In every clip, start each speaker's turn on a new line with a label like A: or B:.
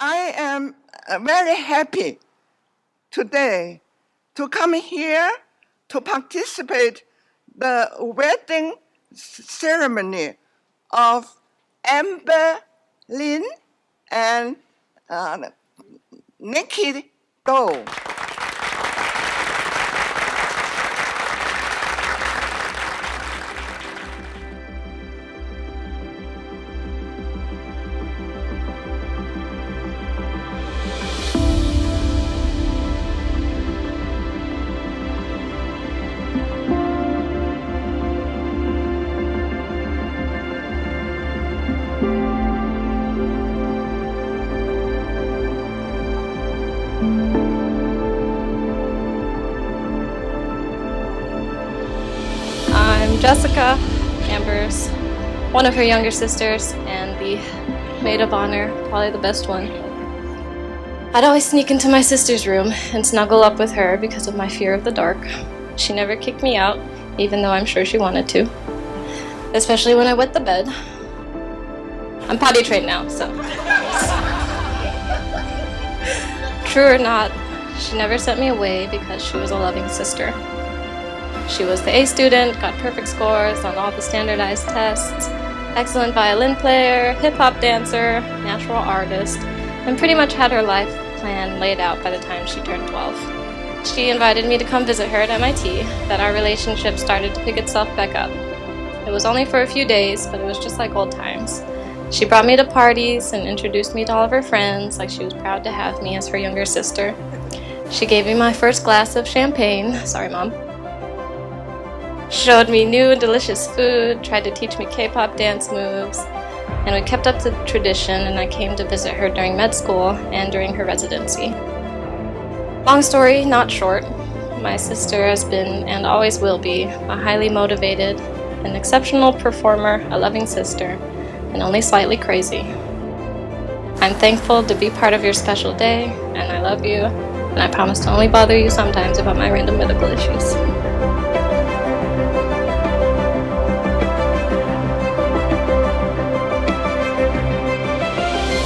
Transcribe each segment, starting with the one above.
A: I am very happy today to come here to participate the wedding ceremony of Amber Lynn and Nikki Doe.
B: I'm Jessica, Amber's one of her younger sisters and the maid of honor, probably the best one. I'd always sneak into my sister's room and snuggle up with her because of my fear of the dark. She never kicked me out, even though I'm sure she wanted to, especially when I wet the bed. I'm potty trained now, so. True or not, she never sent me away because she was a loving sister. She was the A student, got perfect scores on all the standardized tests, excellent violin player, hip-hop dancer, natural artist, and pretty much had her life plan laid out by the time she turned 12. She invited me to come visit her at MIT, that our relationship started to pick itself back up. It was only for a few days, but it was just like old times. She brought me to parties and introduced me to all of her friends, like she was proud to have me as her younger sister. She gave me my first glass of champagne. Sorry, Mom. Showed me new and delicious food, tried to teach me K-pop dance moves, and we kept up the tradition, and I came to visit her during med school and during her residency. Long story, not short. My sister has been and always will be a highly motivated, an exceptional performer, a loving sister, and only slightly crazy. I'm thankful to be part of your special day, and I love you, and I promise to only bother you sometimes about my random medical issues.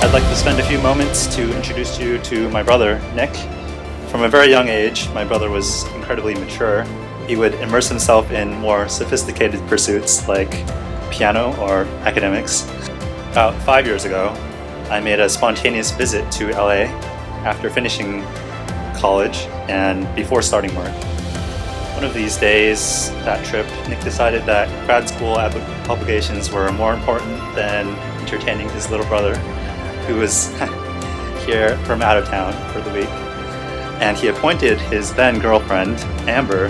C: I'd like to spend a few moments to introduce you to my brother, Nick. From a very young age, my brother was incredibly mature. He would immerse himself in more sophisticated pursuits like piano or academics. About 5 years ago, I made a spontaneous visit to LA after finishing college and before starting work. One of these days, that trip, Nick decided that grad school obligations were more important than entertaining his little brother, who was here from out of town for the week. And he appointed his then girlfriend, Amber,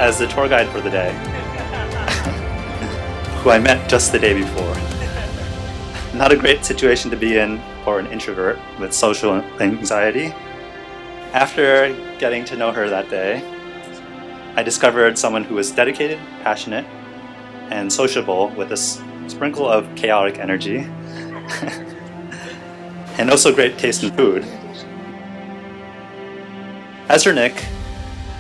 C: as the tour guide for the day, who I met just the day before. Not a great situation to be in for an introvert with social anxiety. After getting to know her that day, I discovered someone who was dedicated, passionate, and sociable with a sprinkle of chaotic energy, and also great taste in food. As for Nick,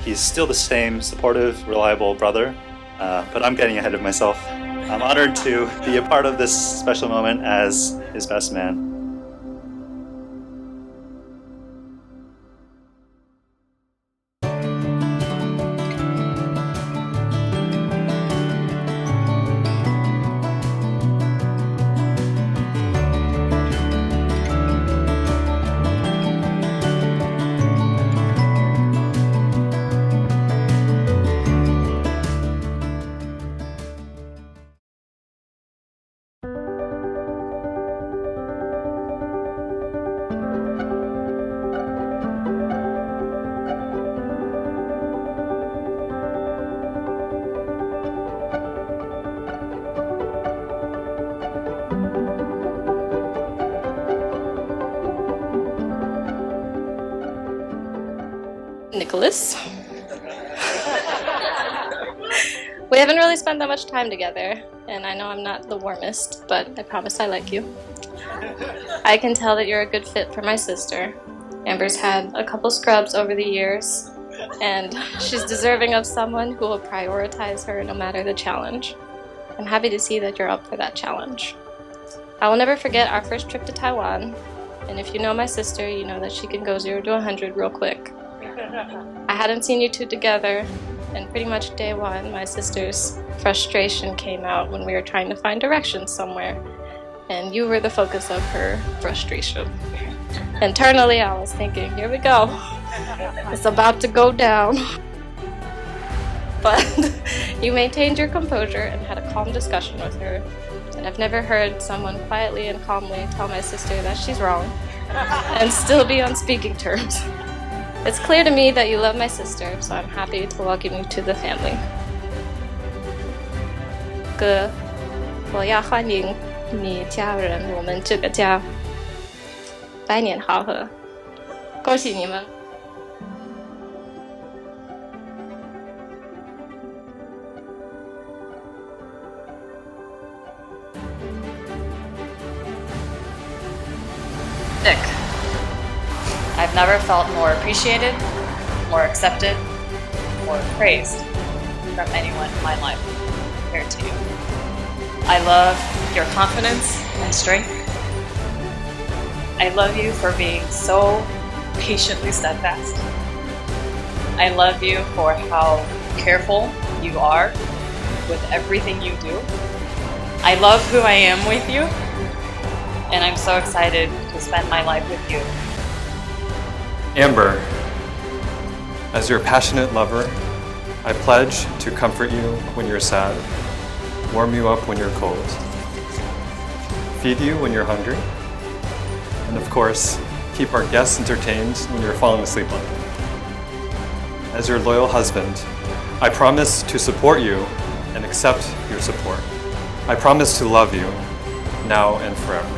C: he's still the same supportive, reliable brother, but I'm getting ahead of myself. I'm honored to be a part of this special moment as his best man.
B: Nicholas. We haven't really spent that much time together, and I know I'm not the warmest, but I promise I like you. I can tell that you're a good fit for my sister. Amber's had a couple scrubs over the years, and she's deserving of someone who will prioritize her no matter the challenge. I'm happy to see that you're up for that challenge. I will never forget our first trip to Taiwan. And if you know my sister, you know that she can go 0 to 100 real quick. I hadn't seen you two together, and pretty much day one, my sister's frustration came out when we were trying to find directions somewhere. And you were the focus of her frustration. Internally, I was thinking, here we go. It's about to go down. But you maintained your composure and had a calm discussion with her. And I've never heard someone quietly and calmly tell my sister that she's wrong and still be on speaking terms. It's clear to me that you love my sister, so I'm happy to welcome you to the family. 哥，我要欢迎你家人，我们这个家，百年好合，恭喜你们！
D: Nick, I've never felt more appreciated, more accepted, more praised from anyone in my life compared to you. I love your confidence and strength. I love you for being so patiently steadfast. I love you for how careful you are with everything you do. I love who I am with you, and I'm so excited to spend my life with you.
E: Amber, as your passionate lover, I pledge to comfort you when you're sad, warm you up when you're cold, feed you when you're hungry, and of course, keep our guests entertained when you're falling asleep on them. As your loyal husband, I promise to support you and accept your support. I promise to love you now and forever.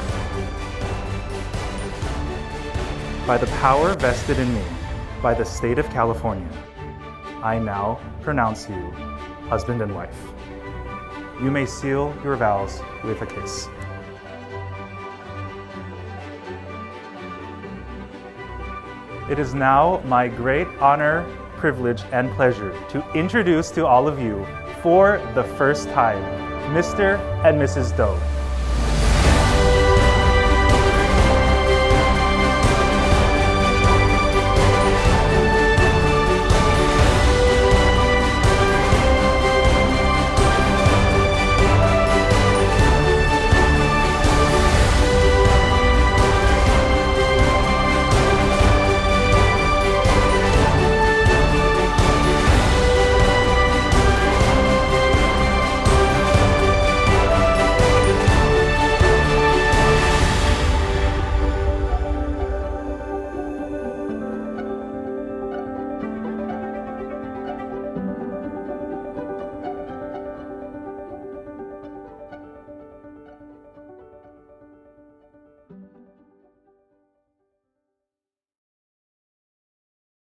F: By the power vested in me by the state of California, I now pronounce you husband and wife. You may seal your vows with a kiss. It is now my great honor, privilege, and pleasure to introduce to all of you, for the first time, Mr. and Mrs. Doe.